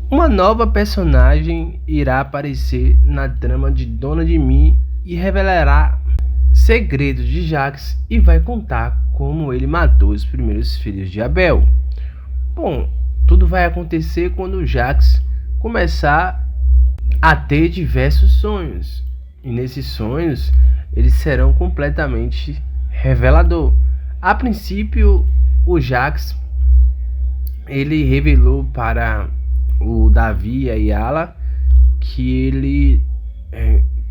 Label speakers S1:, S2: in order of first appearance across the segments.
S1: Uma nova personagem irá aparecer na trama de Dona de Mim e revelará segredos de Jax e vai contar como ele matou os primeiros filhos de Abel. Bom, tudo vai acontecer quando Jax começar a ter diversos sonhos. E nesses sonhos, eles serão completamente revelador. A princípio, o Jax ele revelou para o Davi e a Yala que ele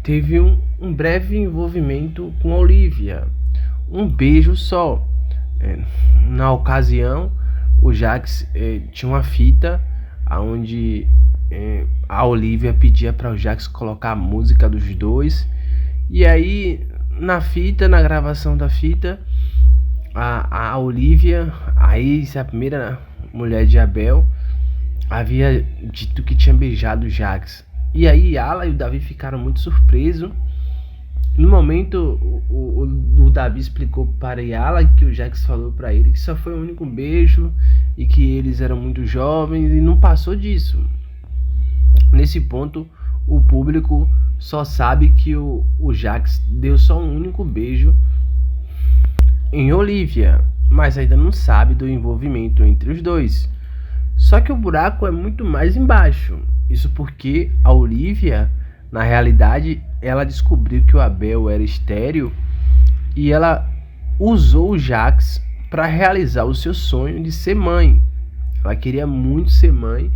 S1: teve um breve envolvimento com a Olivia, um beijo só. Na ocasião, o Jax tinha uma fita onde a Olivia pedia para o Jax colocar a música dos dois, e aí na gravação da fita, a Olivia, a primeira mulher de Abel, havia dito que tinha beijado Jax. E aí Yala e o Davi ficaram muito surpresos. No momento, o Davi explicou para Yala que o Jax falou para ele que só foi o único beijo e que eles eram muito jovens e não passou disso. Nesse ponto, o público só sabe que o Jax deu só um único beijo em Olivia, mas ainda não sabe do envolvimento entre os dois. Só que o buraco é muito mais embaixo. Isso porque a Olivia, na realidade, ela descobriu que o Abel era estéril e ela usou o Jax para realizar o seu sonho de ser mãe. Ela queria muito ser mãe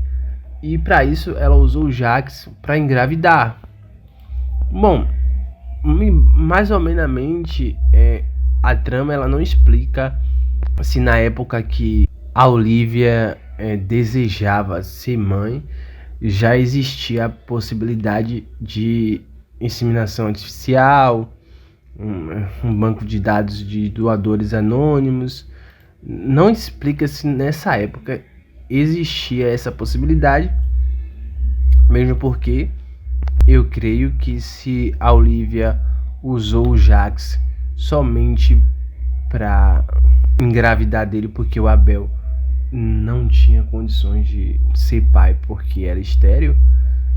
S1: e para isso ela usou o Jax para engravidar. Bom, mais ou menos a trama ela não explica se na época que a Olivia desejava ser mãe já existia a possibilidade de inseminação artificial, um banco de dados de doadores anônimos. Não explica se nessa época existia essa possibilidade, mesmo porque eu creio que se a Olivia usou o Jax somente para engravidar dele, porque o Abel não tinha condições de ser pai porque era estéril,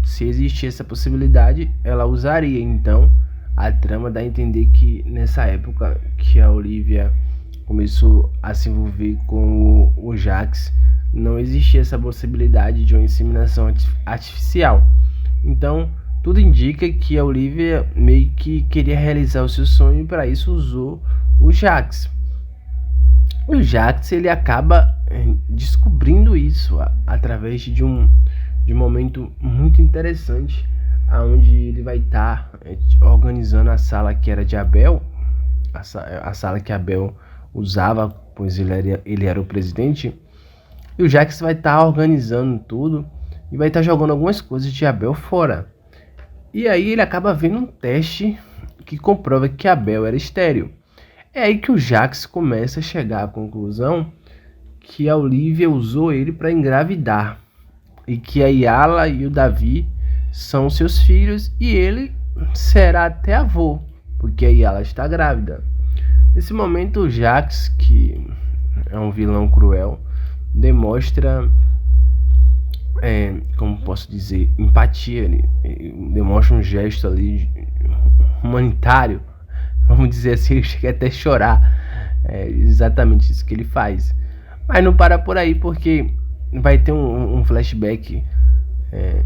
S1: se existia essa possibilidade, ela usaria. Então, a trama dá a entender que nessa época que a Olivia começou a se envolver com o Jax, não existia essa possibilidade de uma inseminação artificial. Então, tudo indica que a Olivia meio que queria realizar o seu sonho e para isso usou o Jax. O Jax ele acaba descobrindo isso através de um momento muito interessante, onde ele vai estar organizando a sala que era de Abel, a sala que Abel usava, pois ele era o presidente, e o Jax vai estar organizando tudo e vai estar jogando algumas coisas de Abel fora. E aí ele acaba vendo um teste que comprova que Abel era estéril. É aí que o Jax começa a chegar à conclusão que a Olivia usou ele para engravidar e que a Yala e o Davi são seus filhos e ele será até avô, porque a Yala está grávida. Nesse momento, o Jax, que é um vilão cruel, demonstra, como posso dizer, empatia. Ele demonstra um gesto ali humanitário, vamos dizer assim. Ele chega até a chorar. É exatamente isso que ele faz. Mas não para por aí, porque vai ter um flashback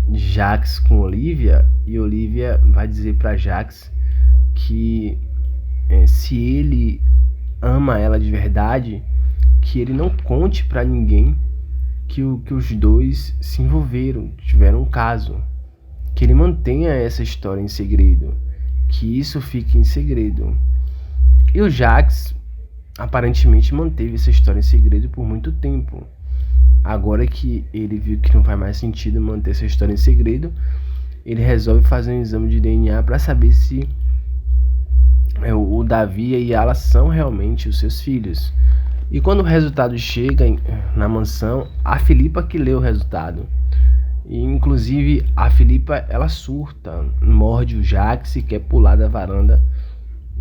S1: de Jax com Olivia, e Olivia vai dizer para Jax que se ele ama ela de verdade, que ele não conte para ninguém que os dois se envolveram, tiveram um caso, que ele mantenha essa história em segredo, que isso fique em segredo. E o Jax aparentemente manteve essa história em segredo por muito tempo. Agora que ele viu que não faz mais sentido manter essa história em segredo, ele resolve fazer um exame de DNA para saber se o Davi e a Yala são realmente os seus filhos. E quando o resultado chega na mansão, a Filipa que lê o resultado. E inclusive a Filipa ela surta, morde o Jax e quer pular da varanda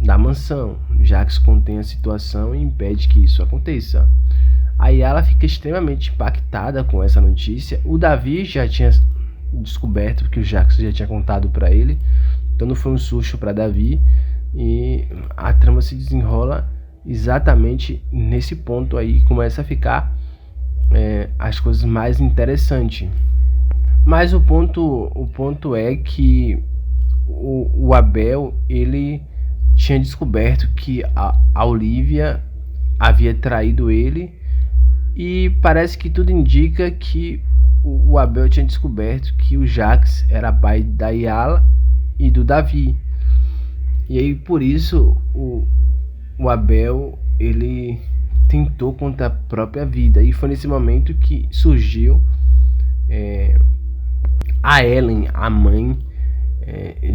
S1: da mansão. Jax contém a situação e impede que isso aconteça. A Yala fica extremamente impactada com essa notícia. O Davi já tinha descoberto que o Jackson já tinha contado para ele, então não foi um susto para Davi, e a trama se desenrola exatamente nesse ponto aí, começa a ficar as coisas mais interessantes. Mas o ponto é que o Abel, ele tinha descoberto que a Olivia havia traído ele, e parece que tudo indica que o Abel tinha descoberto que o Jax era pai da Yala e do Davi. E aí por isso o Abel, ele tentou contra a própria vida, e foi nesse momento que surgiu a Ellen, a mãe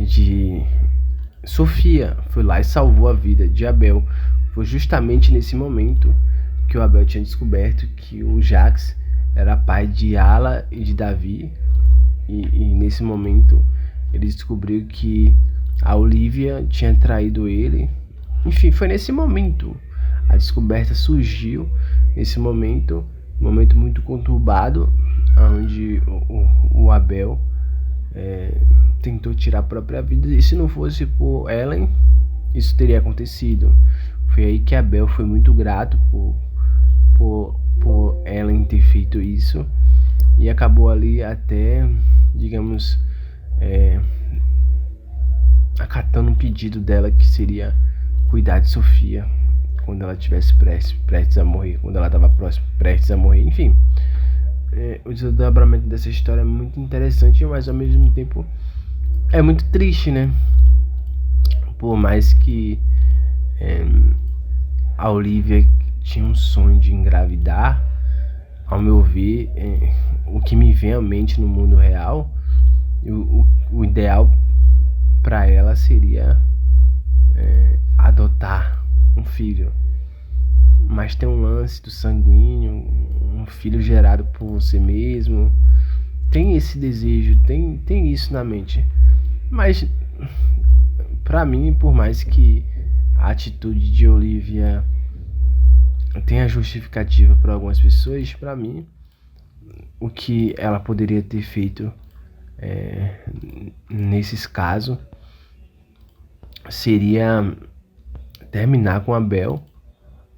S1: de Sofia, foi lá e salvou a vida de Abel. Foi justamente nesse momento que o Abel tinha descoberto que o Jax era pai de Yala e de Davi, e nesse momento ele descobriu que a Olivia tinha traído ele. Enfim, foi nesse momento, a descoberta surgiu nesse momento, um momento muito conturbado, onde o Abel tentou tirar a própria vida, e se não fosse por Ellen, isso teria acontecido. Foi aí que Abel foi muito grato por Ellen ter feito isso, e acabou ali até, digamos, acatando um pedido dela, que seria cuidar de Sofia quando ela estivesse prestes a morrer, quando ela estava prestes a morrer. Enfim, o desdobramento dessa história é muito interessante, mas ao mesmo tempo é muito triste, né? Por mais que a Olivia tinha um sonho de engravidar, ao meu ver, o que me vem à mente no mundo real, o ideal para ela seria adotar um filho. Mas tem um lance do sanguíneo, um filho gerado por você mesmo, tem esse desejo, tem isso na mente. Mas pra mim, por mais que a atitude de Olivia tenha justificativa para algumas pessoas, pra mim, o que ela poderia ter feito nesses casos seria terminar com Abel,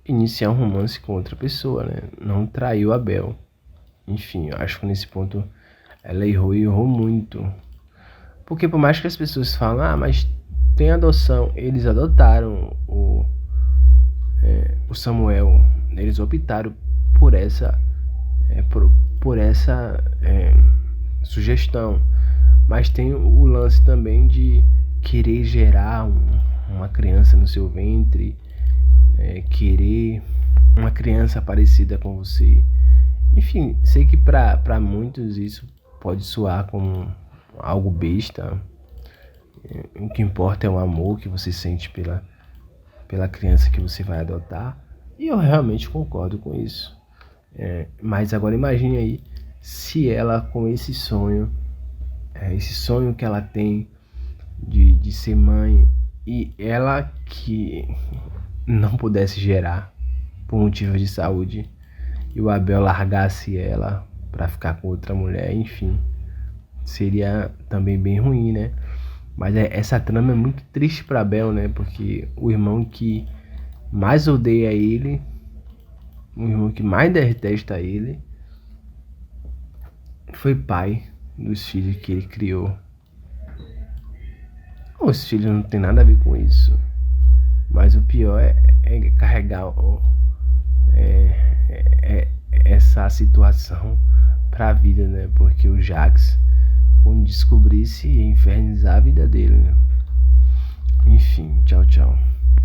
S1: iniciar um romance com outra pessoa, né? Não trair o Abel. Enfim, eu acho que nesse ponto ela errou, e errou muito. Porque por mais que as pessoas falam, mas tem adoção, eles adotaram o Samuel, eles optaram por essa sugestão. Mas tem o lance também de querer gerar uma criança no seu ventre, querer uma criança parecida com você. Enfim, sei que para muitos isso pode soar como algo besta. O que importa é o amor que você sente pela criança que você vai adotar, e eu realmente concordo com isso. Mas agora imagine aí, se ela, com esse sonho que ela tem de ser mãe, e ela que não pudesse gerar por motivo de saúde, e o Abel largasse ela para ficar com outra mulher. Enfim, seria também bem ruim, né? Mas essa trama é muito triste para Abel, né? Porque o irmão que mais odeia ele, o irmão que mais detesta ele, foi pai dos filhos que ele criou. Os filhos não tem nada a ver com isso, mas o pior é carregar essa situação pra vida, né? Porque o Jax, quando descobrisse, ia infernizar a vida dele, né? Enfim, tchau, tchau.